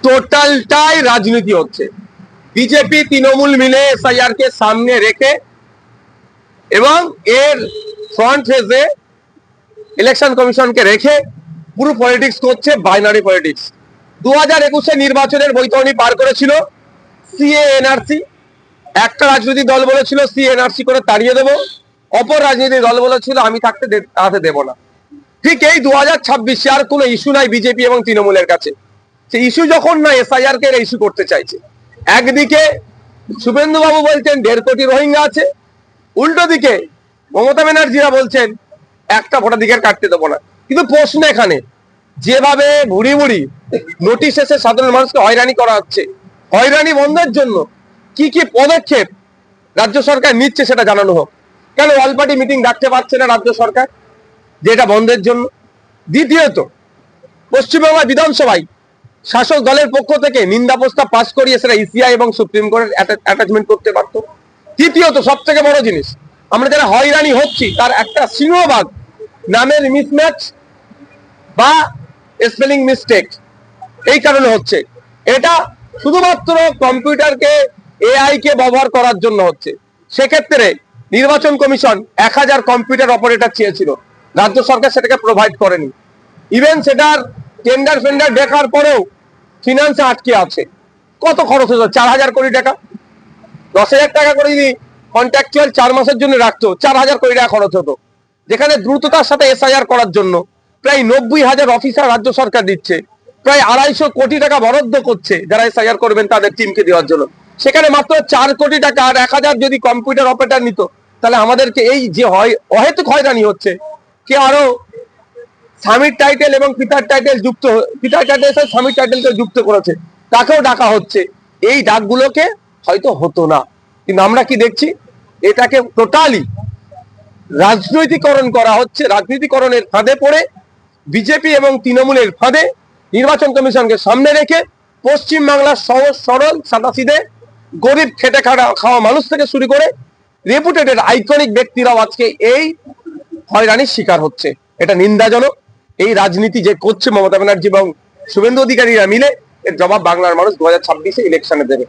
টোটালটাই রাজনীতি হচ্ছে। বিজেপি তৃণমূল মিলে এসআইআর কে সামনে রেখে এবং এর ফ্রন্ট ফেজে ইলেকশন কমিশনকে রেখে পুরো পলিটিক্স করছে, বাইনারি পলিটিক্স। 2021 নির্বাচনের বৈতরণী পার করেছিল সিএ এনআরসি। একটা রাজনৈতিক দল বলেছিল সিএ এনআরসি করে তাড়িয়ে দেবো, অপর রাজনৈতিক দল বলেছিল আমি থাকতে তাতে দেব না। ঠিক এই 2026 আর কোনো ইস্যু নাই বিজেপি এবং তৃণমূলের কাছে। সেই ইস্যু যখন না এসআইআর কে ইস্যু করতে চাইছে। একদিকে শুভেন্দু বাবু বলছেন 1.5 কোটি রোহিঙ্গা আছে, উল্টো দিকে মমতা ব্যানার্জিরা বলছেন একটা ভোটাধিকার কাটতে দেবো না। কিন্তু প্রশ্ন এখানে, যেভাবে ভুড়ি ভুড়ি নোটিশ এসে সাধারণ মানুষকে হয়রানি করা হচ্ছে, হয়রানি বন্ধের জন্য কি কি পদক্ষেপ রাজ্য সরকার নিচ্ছে সেটা জানানো হোক। কেন অল পার্টি মিটিং ডাকতে পারছে না রাজ্য সরকার যেটা বন্ধের জন্য? দ্বিতীয়ত, পশ্চিমবাংলা বিধানসভায় শাসক দলের পক্ষ থেকে নিন্দা প্রস্তাব পাশ করিয়ে সেটা ইসিআই এবং সুপ্রিম কোর্টের অ্যাটাচমেন্ট করতে পারত। তৃতীয়ত, সব থেকে বড় জিনিস, আমরা যারা হয়রানি হচ্ছি তার একটা সিংহভাগ নামের মিসম্যাচ বা স্পেলিং মিস্টেক এই কারণে হচ্ছে। এটা শুধুমাত্র কম্পিউটারকে এআই কে ব্যবহার করার জন্য হচ্ছে। সেক্ষেত্রে নির্বাচন কমিশন 1000 কম্পিউটার অপারেটর চেয়েছিল, রাজ্য সরকার সেটাকে প্রোভাইড করেনি। ইভেন সেটার টেন্ডার ফেন্ডার দেখার পরেও ফিনান্সে আটকে আছে। কত খরচ হতো? 4000 কোটি টাকা। 10,000 টাকা করে যদি কন্ট্রাকচুয়াল 4 মাসের জন্য রাখতো, 4000 কোটি টাকা খরচ হতো। যেখানে দ্রুততার সাথে এসআইআর করার জন্য প্রায় 90,000 অফিসার রাজ্য সরকার দিচ্ছে, প্রায় 250 কোটি টাকা বরাদ্দ করছে যারা এসআইআর করবেন তাদের টিমকে দেওয়ার জন্য। সেখানে মাত্র 4 কোটি টাকা আর 1000 যদি কম্পিউটার অপারেটর নিত, তাহলে আমাদেরকে এই যে অহেতুক হয়রানি হচ্ছে, কে আরো স্বামীর টাইটেল এবং পিতার টাইটেল যুক্ত, পিতার টাইটেল স্বামীর টাইটেলকে যুক্ত করেছে, তাকেও ডাকা হচ্ছে। এই ডাকগুলোকে হয়তো হতো না, কিন্তু আমরা কি দেখছি, এটাকে টোটালি রাজনৈতিকরণ করা হচ্ছে। রাজনীতিকরণের ফাঁদে পড়ে বিজেপি এবং তৃণমূলের ফাঁদে নির্বাচন কমিশনকে সামনে রেখে পশ্চিমবাংলার সহজ সরল সাদাসিধে গরিব খেটে খাওয়া মানুষ থেকে শুরু করে রেপুটেটেড আইকনিক ব্যক্তিরাও আজকে এই হয়রানির শিকার হচ্ছে। এটা নিন্দাজনক। এই রাজনীতি যে করছে মমতা ব্যানার্জি এবং শুভেন্দু অধিকারীরা মিলে, এর জবাব বাংলার মানুষ 2026 ইলেকশনে দেবে।